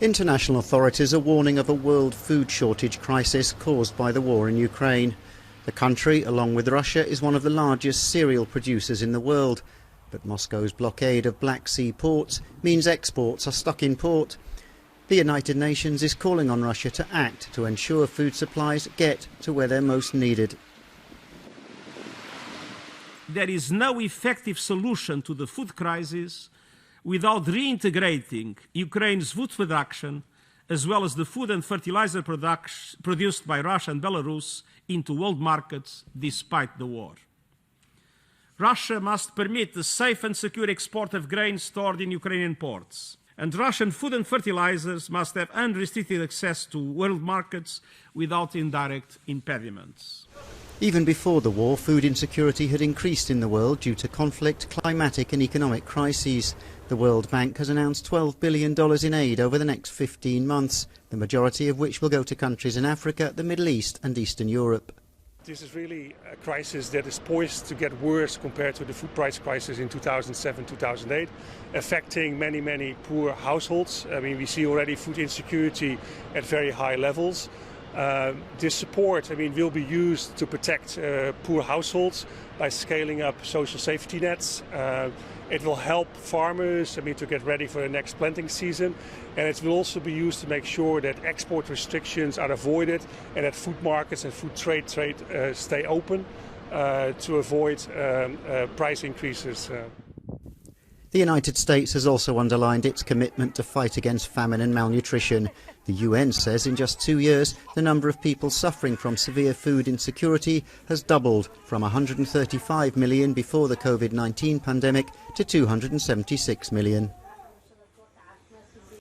International authorities are warning of a world food shortage crisis caused by the war in Ukraine. The country, along with Russia, is one of the largest cereal producers in the world. But Moscow's blockade of Black Sea ports means exports are stuck in port. The United Nations is calling on Russia to act to ensure food supplies get to where they're most needed. There is no effective solution to the food crisis without reintegrating Ukraine's food production, as well as the food and fertilizer produced by Russia and Belarus, into world markets despite the war. Russia must permit the safe and secure export of grain stored in Ukrainian ports, and Russian food and fertilizers must have unrestricted access to world markets without indirect impediments. Even before the war, food insecurity had increased in the world due to conflict, climatic and economic crises. The World Bank has announced $12 billion in aid over the next 15 months, the majority of which will go to countries in Africa, the Middle East and Eastern Europe. This is really a crisis that is poised to get worse compared to the food price crisis in 2007-2008, affecting many poor households. I mean, we see already food insecurity at very high levels. This support, will be used to protect poor households by scaling up social safety nets. It will help farmers, to get ready for the next planting season, and it will also be used to make sure that export restrictions are avoided and that food markets and food trade stay open to avoid price increases. The United States has also underlined its commitment to fight against famine and malnutrition. The UN says in just 2 years, the number of people suffering from severe food insecurity has doubled from 135 million before the COVID-19 pandemic to 276 million.